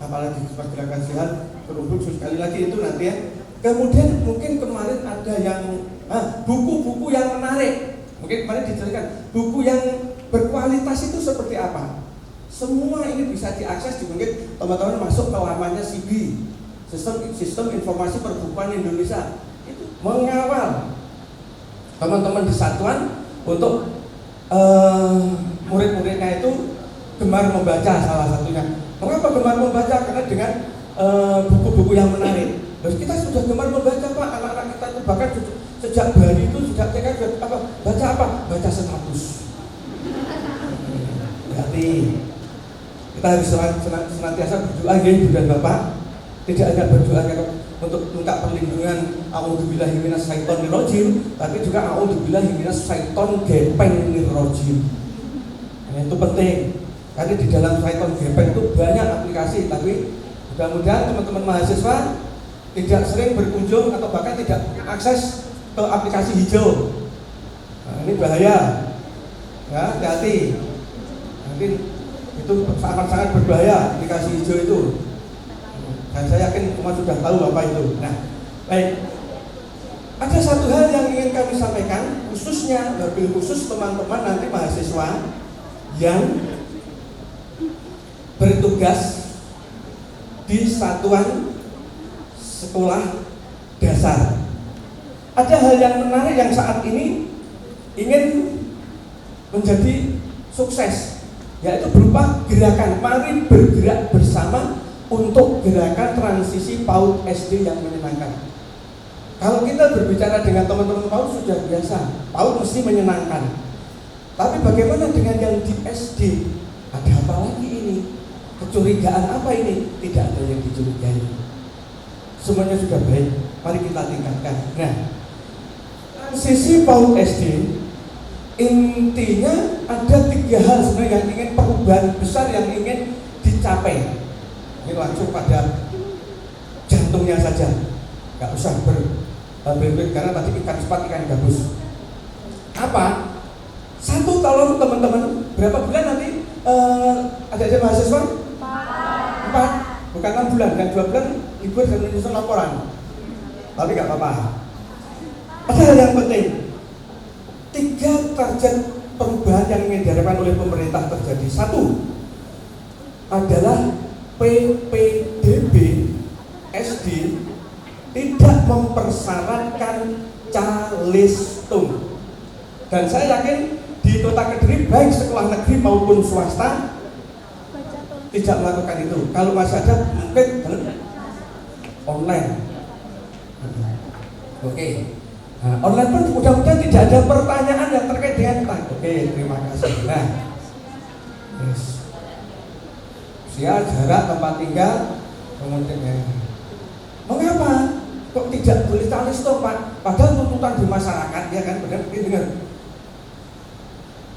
apalagi gerakan sehat berhubung sekali lagi itu nanti ya. Kemudian mungkin kemarin ada yang buku-buku yang menarik. Mungkin kemarin dijelaskan buku yang berkualitas itu seperti apa. Semua ini bisa diakses, mungkin teman-teman masuk ke lamannya SIBI, Sistem Informasi Perbukuan Indonesia. Itu mengawal teman-teman di satuan untuk murid-muridnya itu gemar membaca salah satunya. Mengapa gemar membaca? Karena dengan buku-buku yang menarik. Terus kita sudah gemar membaca Pak, anak-anak kita itu bahkan sejak bayi itu sejak TK baca apa? Baca status. Berarti kita harus senantiasa berdoa ya Ibu dan Bapak. Tidak hanya berdoa untuk minta perlindungan a'udzubillahi minas syaitonir rajim, tapi juga a'udzubillahi minas syaiton gepengir rajim. Nah, itu penting. Karena di dalam syaiton gepeng itu banyak aplikasi, tapi mudah-mudahan teman-teman mahasiswa tidak sering berkunjung atau bahkan tidak akses ke aplikasi hijau. Nah, ini bahaya. Ya, hati-hati. Nanti itu sangat-sangat berbahaya aplikasi hijau itu. Dan saya yakin semua sudah tahu apa itu. Nah, baik. Ada satu hal yang ingin kami sampaikan, khususnya lebih khusus teman-teman nanti mahasiswa yang bertugas di satuan sekolah dasar. Ada hal yang menarik yang saat ini ingin menjadi sukses, yaitu berupa gerakan mari bergerak bersama untuk gerakan transisi PAUD SD yang menyenangkan. Kalau kita berbicara dengan teman-teman PAUD sudah biasa, PAUD mesti menyenangkan. Tapi bagaimana dengan yang di SD? Ada apa lagi ini? Kecurigaan apa ini? Tidak ada yang dicurigai. Semuanya sudah baik, mari kita tingkatkan. Nah, transisi PAUD SD intinya ada 3 hal sebenarnya yang ingin perubahan besar yang ingin dicapai. Ini langsung pada jantungnya saja, nggak usah berbelit karena tadi ikan cepat ikan gabus. Apa? 1 tahun teman-teman, berapa bulan nanti ada mahasiswa? 4, bukan 6 bulan, dan 2 bulan libur dan menyusun laporan. Tapi nggak apa-apa. Ada hal yang penting. 3 target perubahan yang ingin diharapkan oleh pemerintah terjadi. 1 adalah PPDB SD tidak mempersyaratkan calistung. Dan saya yakin di Kota Kediri baik sekolah negeri maupun swasta tidak melakukan itu. Kalau masih ada mungkin online. Oke. Nah, online pun mudah-mudahan tidak ada pertanyaan yang terkait dengan oke, terima kasih. Nah, yes. Usia, jarak, tempat tinggal, kemudian mengapa kok tidak boleh calistung, Pak? Padahal tuntutan di masyarakat ya kan, benar dengan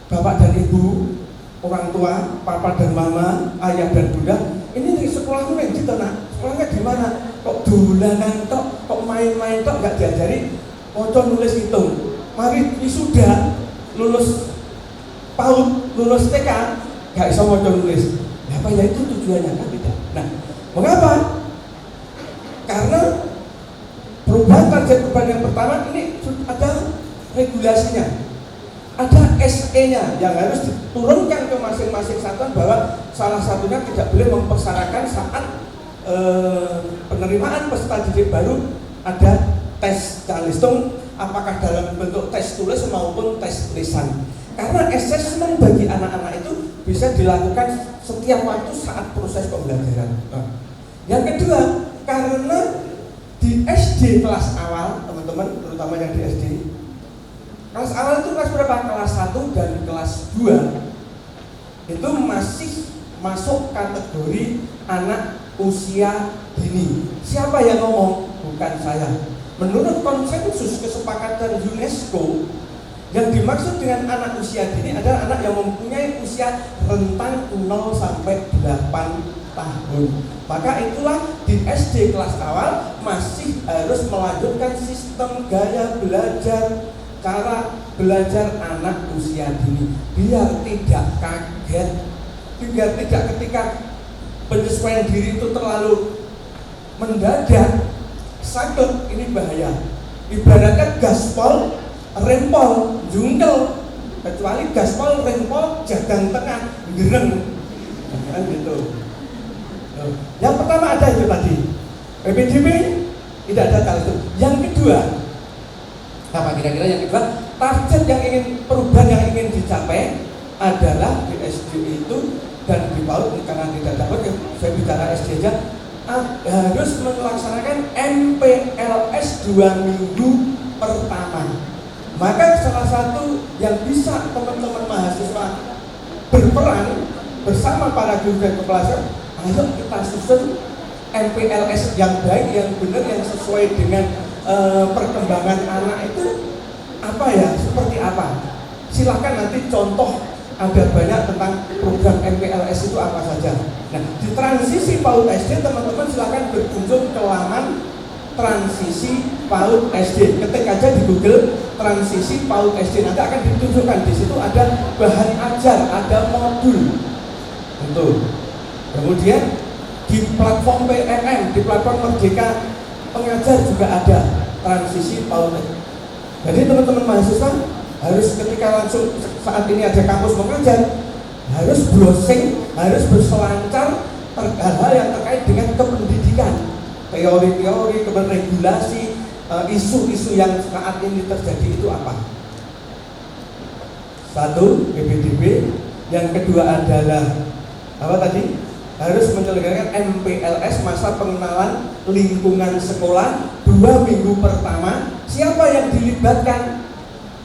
bapak dan ibu, orang tua, papa dan mama, ayah dan bunda, ini di sekolahmu yang gitu nak, sekolahnya di mana? Kok dolanan tok, kok main-main tok, nggak diajari moco nulis hitung. Mari wisuda, lulus PAUD, lulus TK, nggak bisa moco nulis. Ya apa ya itu tujuannya kan tidak. Nah, mengapa? Karena perubahan target perubahan yang pertama ini ada regulasinya, ada SE-nya yang harus diturunkan ke masing-masing satuan bahwa salah satunya tidak boleh mempersyaratkan saat penerimaan peserta didik baru ada tes calistung, apakah dalam bentuk tes tulis maupun tes tulisan. Karena assessment bagi anak-anak itu bisa dilakukan setiap waktu saat proses pembelajaran. Nah, yang kedua, karena di SD kelas awal, teman-teman, terutama yang di SD, kelas awal itu kelas berapa? Kelas 1 dan kelas 2 itu masih masuk kategori anak usia dini. Siapa yang ngomong? Bukan saya. Menurut konsensus kesepakatan UNESCO, yang dimaksud dengan anak usia dini adalah anak yang mempunyai usia rentang 0 sampai 8 tahun. Maka itulah di SD kelas awal masih harus melanjutkan sistem gaya belajar, cara belajar anak usia dini, biar tidak kaget, biar tidak ketika penyesuaian diri itu terlalu mendadak sakit, ini bahaya. Ibaratkan gaspol, rempol, jungkel, kecuali gaspol, rempol, jagang tengah, gereng, kan gitu. Yang pertama ada itu tadi, PPDB tidak ada hal itu. Yang kedua, apa kira-kira yang kedua? Target yang ingin perubahan yang ingin dicapai adalah di SD itu dan di PAUD, karena tidak dapat, saya bicara SD aja, harus melaksanakan MPLS 2 minggu pertama. Maka salah satu yang bisa teman-teman mahasiswa berperan bersama para guru dan kepala sekolah, ayo kita susun MPLS yang baik, yang benar, yang sesuai dengan perkembangan anak itu apa ya, seperti apa. Silahkan nanti contoh, ada banyak tentang program MPLS itu apa saja. Nah, di transisi PAUD SD teman-teman silahkan berkunjung ke laman transisi PAUD SD. Ketik aja di Google transisi PAUD SD, nanti akan ditunjukkan di situ ada bahan ajar, ada modul. Untuk kemudian di platform PMM, di platform Merdeka Pengajar juga ada transisi PAUD. Jadi teman-teman mahasiswa harus ketika langsung saat ini ada kampus mengajar, harus browsing, harus berselancar hal-hal yang terkait dengan kependidikan, teori-teori, kemudian regulasi, isu-isu yang saat ini terjadi itu apa? Satu, PPDB. Yang kedua adalah apa tadi? Harus menyelenggarakan MPLS, masa pengenalan lingkungan sekolah 2 minggu pertama. Siapa yang dilibatkan?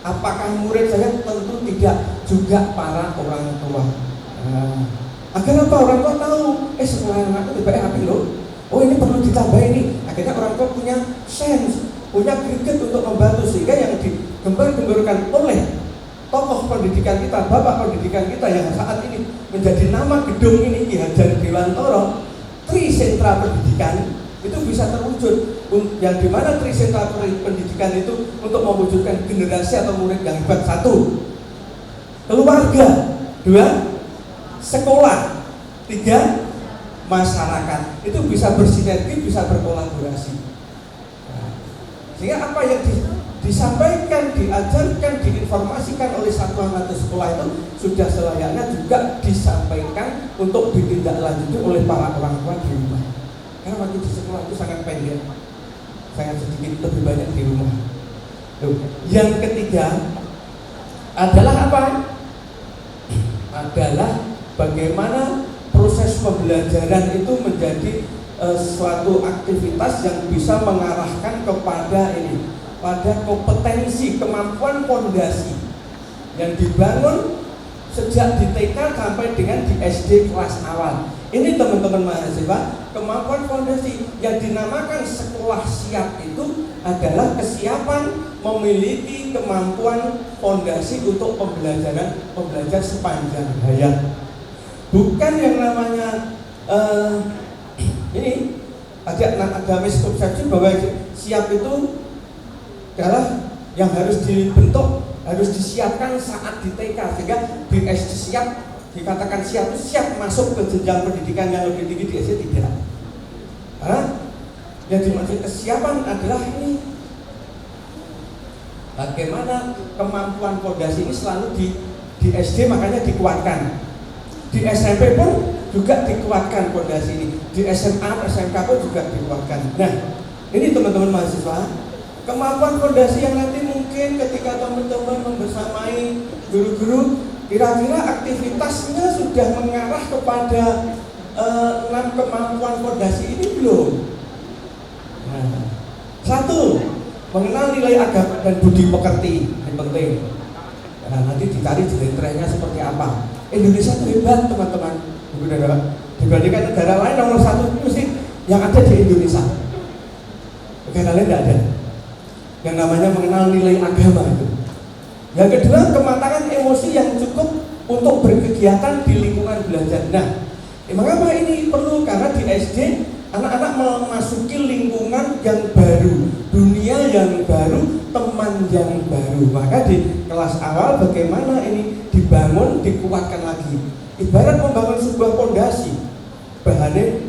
Apakah murid saja? Tentu tidak, juga para orang tua. Agar apa? Orang tua tahu, sekolah anakku tiba apa loh? Oh, ini perlu ditambah ini. Akhirnya orang tua punya sense, punya greget untuk membantu, sehingga yang digembar-gemborkan oleh tokoh pendidikan kita, bapak pendidikan kita yang saat ini menjadi nama gedung ini, Ki Hajar Dewantara, Trisentra Pendidikan, itu bisa terwujud. Yang dimana Trisentra Pendidikan itu untuk mewujudkan generasi atau murid yang hebat. 1, keluarga. 2, sekolah. 3, masyarakat. Itu bisa bersinergi, bisa berkolaborasi. Sehingga apa yang disampaikan, diajarkan, diinformasikan oleh satuan atau sekolah itu sudah selayaknya juga disampaikan untuk ditindaklanjuti oleh para orang tua di rumah. Karena waktu di sekolah itu sangat pendek, sangat sedikit, lebih banyak di rumah. Yang ketiga adalah apa? Adalah bagaimana proses pembelajaran itu menjadi suatu aktivitas yang bisa mengarahkan kepada ini, pada kompetensi, kemampuan fondasi yang dibangun sejak di TK sampai dengan di SD kelas awal. Ini teman-teman mahasiswa, kemampuan fondasi yang dinamakan sekolah siap itu adalah kesiapan memiliki kemampuan fondasi untuk pembelajar sepanjang hayat. Bukan yang namanya ini ada miskonsepsi bahwa siap itu adalah yang harus dibentuk, harus disiapkan saat di TK, sehingga di SD siap, dikatakan siap itu siap masuk ke jenjang pendidikan yang lebih tinggi, di SD tidak. Karena yang dimaksud kesiapan adalah ini, bagaimana kemampuan fondasi ini selalu di SD makanya dikuatkan, di SMP pun juga dikuatkan fondasi ini, di SMA, SMK pun juga dikuatkan. Nah, ini teman-teman mahasiswa, kemampuan fondasi yang nanti mungkin ketika teman-teman membersamai guru-guru, kira-kira aktivitasnya sudah mengarah kepada 6 kemampuan fondasi ini belum? Nah, 1, mengenal nilai agama dan budi pekerti, ini penting. Nah, nanti dicari trennya seperti apa. Indonesia itu hebat teman-teman, dibandingkan negara lain nomor 1 itu mesti yang ada di Indonesia. Negara lain tidak ada yang namanya mengenal nilai agama itu. Yang kedua, kematangan emosi yang cukup untuk berkegiatan di lingkungan belajar. Nah, mengapa ini perlu? Karena di SD anak-anak memasuki lingkungan yang baru, dunia yang baru, teman yang baru. Maka di kelas awal bagaimana ini dibangun, dikuatkan lagi. Ibarat membangun sebuah fondasi, bahannya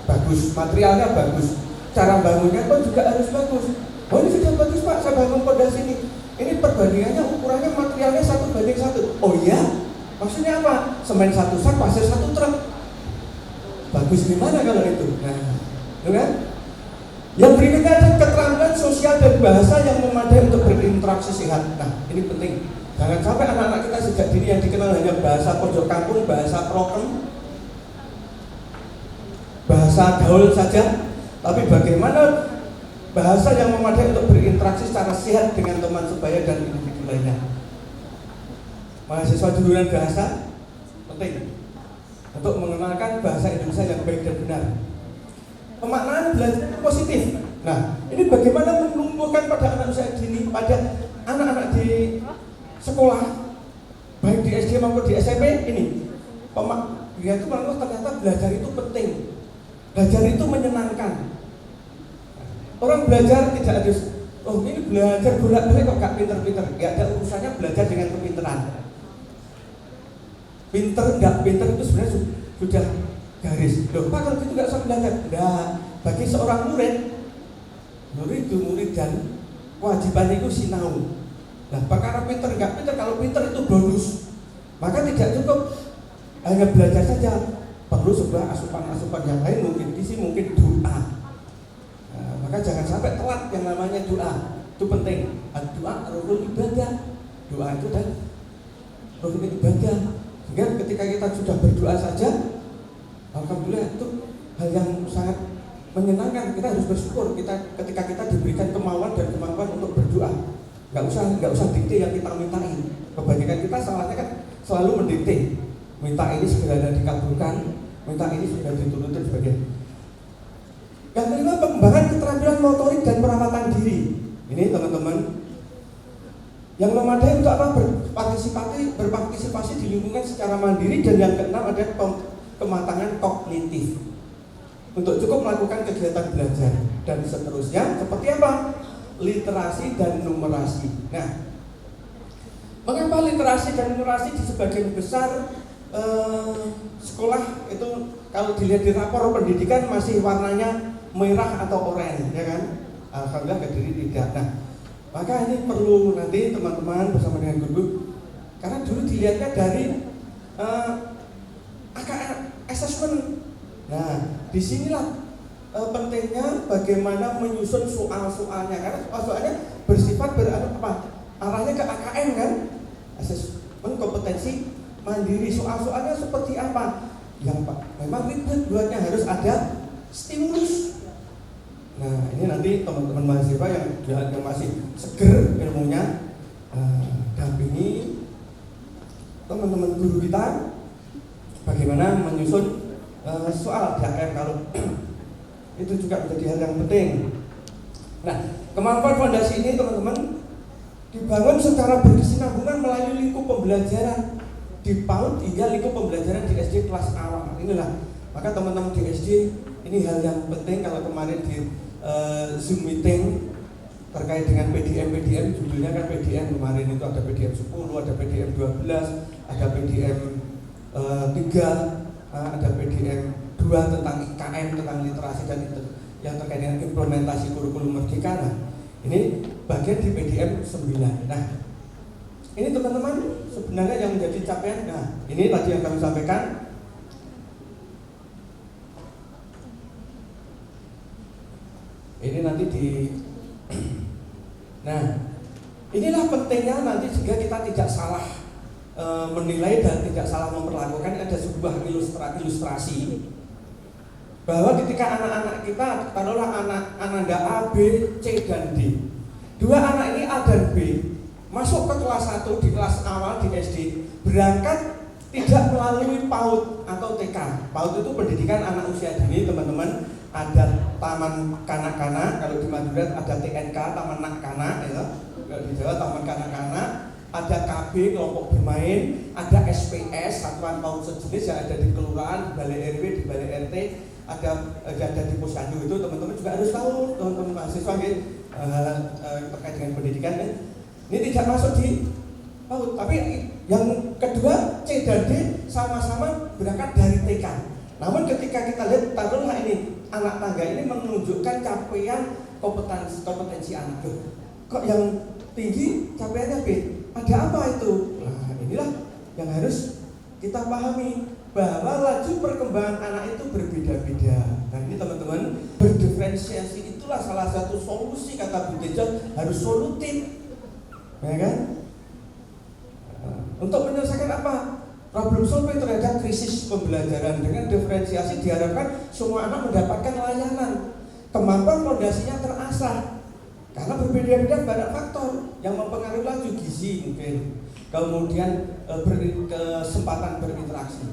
bagus, materialnya bagus, cara bangunnya pun juga harus bagus. Oh, ini sudah bagus Pak, saya bangun fondasi ini. Ini perbandingannya, ukurannya, materialnya 1:1. Oh iya? Maksudnya apa? Semen 1 sak, pasir 1 truk. Bagus gimana kalau itu? Nah, kan? Yang berikutnya ada keterampilan sosial dan bahasa yang memadai untuk berinteraksi sehat. Nah, ini penting. Jangan sampai anak-anak kita sejak dini yang dikenal hanya bahasa pojok kampung, bahasa prokem, bahasa gaul saja. Tapi bagaimana bahasa yang memadai untuk berinteraksi secara sehat dengan teman sebaya dan individu lainnya. Mahasiswa jurusan bahasa penting untuk mengenalkan bahasa Indonesia yang baik dan benar. Pemaknaan belajar positif. Nah, ini bagaimana menumbuhkan pada anak usia dini, pada anak-anak di sekolah, baik di SD maupun di SMP ini. Dia itu ternyata belajar itu penting. Belajar itu menyenangkan. Orang belajar tidak ada, oh ini belajar bolak-balik kok gak pinter-pinter. Gak ada urusannya belajar dengan kepinteran. Pinter gak pinter itu sebenarnya sudah garis. Loh Pak, kalau gitu gak usah belajar. Nah, bagi seorang murid dan kewajiban itu sinau. Nah, perkara pinter gak pinter, kalau pinter itu bonus. Maka tidak cukup hanya belajar saja, perlu sebuah asupan-asupan yang lain, mungkin isi, mungkin doa. Maka jangan sampai telat yang namanya doa. Itu penting. Doa rukun ibadah. Doa itu dan rukun ibadah. Sehingga ketika kita sudah berdoa saja, alhamdulillah itu hal yang sangat menyenangkan. Kita harus bersyukur ketika kita diberikan kemauan dan kemampuan untuk berdoa. Gak usah dikte yang kita mintain. Kebanyakan kita salahnya kan selalu mendikte. Minta ini segera dikabulkan, minta ini sudah diturutin sebagainya. Yang kelima, pengembangan keterampilan motorik dan perawatan diri. Ini teman-teman yang memadai untuk apa? Berpartisipasi di lingkungan secara mandiri. Dan yang keenam ada kematangan kognitif untuk cukup melakukan kegiatan belajar. Dan seterusnya seperti apa? Literasi dan numerasi. Nah, mengapa literasi dan numerasi di sebagian besar sekolah itu kalau dilihat di rapor pendidikan masih warnanya merah atau oranye, ya kan? Alhamdulillah Kediri tidak. Nah, maka ini perlu nanti teman-teman bersama dengan guru, karena dulu dilihatnya dari assessment. Nah, disinilah pentingnya bagaimana menyusun soal-soalnya, karena soal-soalnya bersifat arahnya ke AKM kan, asesmen kompetensi mandiri. Soal-soalnya seperti apa? yang memang ribet buatnya, harus ada stimulus. Nah ini nanti teman-teman mahasiswa yang masih seger ilmunya, dampingi teman-teman guru kita bagaimana menyusun soal DKM kalau itu juga menjadi hal yang penting. Nah, kemampuan fondasi ini teman-teman dibangun secara berkesinambungan melalui lingkup pembelajaran di PAUD hingga lingkup pembelajaran di SD kelas awal. Inilah, maka teman-teman di SD ini hal yang penting. Kalau kemarin di Zoom meeting terkait dengan PDM, judulnya kan PDM kemarin itu ada PDM 10, ada PDM 12, ada PDM 3, ada PDM 2 tentang IKM, tentang literasi dan yang terkait dengan implementasi kurikulum Merdeka. Nah, ini bagian di PDM 9. Nah, ini teman-teman sebenarnya yang menjadi capaian. Nah, ini tadi yang kami sampaikan. Ini nanti di nah, inilah pentingnya nanti juga kita tidak salah menilai dan tidak salah memperlakukan. Ada sebuah ilustrasi bahwa ketika anak-anak kita, taruhlah anak Ananda A, B, C, dan D, dua anak ini A dan B masuk ke kelas 1 di kelas awal di SD, berangkat tidak melalui PAUD atau TK. PAUD itu pendidikan anak usia dini teman-teman. Ada taman kanak-kanak, kalau di Madura ada TNK, taman nak-kanak ya. Kalau di Jawa taman kanak-kanak, ada KB kelompok bermain, ada SPS satuan PAUD sejenis yang ada di kelurahan, di balai RW, di balai RT, ada di posyandu. Itu teman-teman juga harus tahu, teman-teman mahasiswa terkait dengan pendidikan ya. Ini tidak masuk di PAUD, tapi yang kedua C dan D sama-sama berangkat dari TK. Namun ketika kita lihat, taruhlah ini anak tangga ini menunjukkan capaian kompetensi anak. Kok yang tinggi capaiannya B? Ada apa itu? Nah, inilah yang harus kita pahami, bahwa laju perkembangan anak itu berbeda-beda. Nah ini teman-teman, berdiferensiasi itulah salah satu solusi, kata Bu Tejo, harus solutif, ya kan? Untuk menyelesaikan apa? Problem solving terhadap krisis pembelajaran. Dengan diferensiasi diharapkan semua anak mendapatkan layanan, kemampuan fondasinya terasah. Karena berbeda-beda banyak faktor yang mempengaruhi laju gizi mungkin, kemudian kesempatan berinteraksi.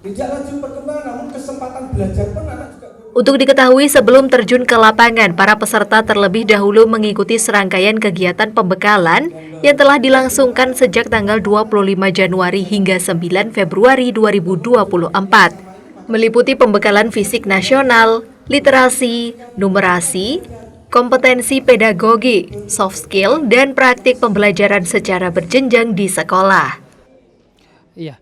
Tidak laju perkembangan, namun kesempatan belajar pun anak juga. Untuk diketahui, sebelum terjun ke lapangan, para peserta terlebih dahulu mengikuti serangkaian kegiatan pembekalan yang telah dilangsungkan sejak tanggal 25 Januari hingga 9 Februari 2024. Meliputi pembekalan fisik nasional, literasi, numerasi, kompetensi pedagogi, soft skill, dan praktik pembelajaran secara berjenjang di sekolah. Iya.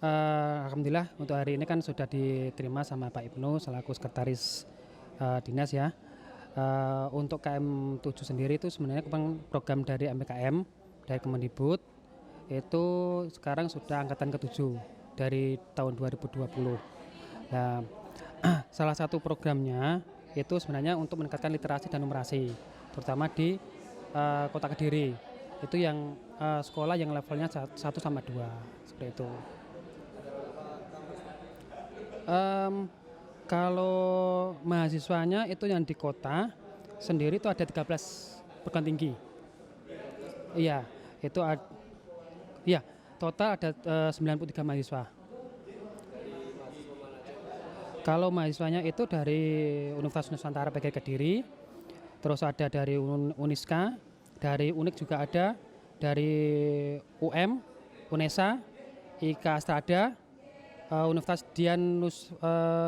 Alhamdulillah untuk hari ini kan sudah diterima sama Pak Ibnu selaku sekretaris dinas ya. Untuk KM 7 sendiri itu sebenarnya program dari MPKM dari Kemendikbud itu sekarang sudah angkatan ke-7 dari tahun 2020. Nah, salah satu programnya itu sebenarnya untuk meningkatkan literasi dan numerasi, terutama di Kota Kediri. Itu yang sekolah yang levelnya 1 sama 2 seperti itu. Kalau mahasiswanya itu yang di kota sendiri itu ada 13 perguruan tinggi. Iya, itu total ada 93 mahasiswa. Kalau mahasiswanya itu dari Universitas Nusantara PGRI Kediri, terus ada dari Uniska, dari UNIK juga ada, dari UM, UNESA, IK Astrada, Universitas Dian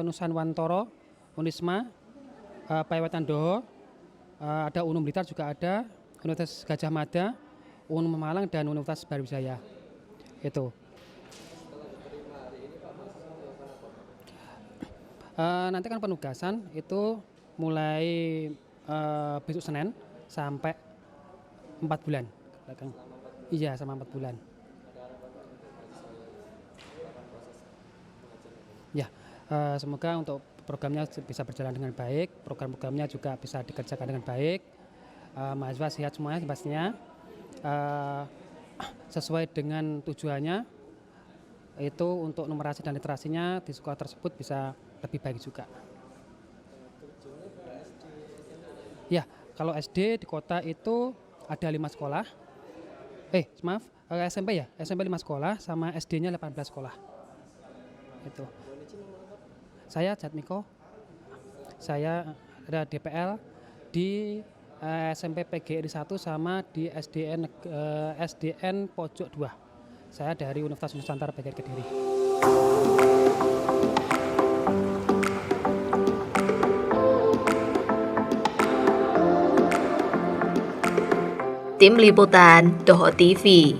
Nusanwantoro, Unisma, Paewetan Doho, ada Unum Blitar juga ada, Universitas Gajah Mada, Unum Malang, dan Universitas Brawijaya. Itu. Nanti kan penugasan itu mulai besok Senin sampai 4 bulan. Iya, sama 4 bulan. Ya, semoga untuk programnya bisa berjalan dengan baik, program-programnya juga bisa dikerjakan dengan baik, mahasiswa sehat semuanya pastinya, sesuai dengan tujuannya, itu untuk numerasi dan literasinya di sekolah tersebut bisa lebih baik juga. Ya, kalau SD di kota itu ada 5 sekolah. SMP ya, SMP 5 sekolah sama SD-nya 18 sekolah. Itu. Saya Jatmiko. Saya ada DPL di SMP PGRI 1 sama di SDN Pojok 2. Saya dari Universitas Nusantara PGRI Kediri. Tim Liputan Doho TV.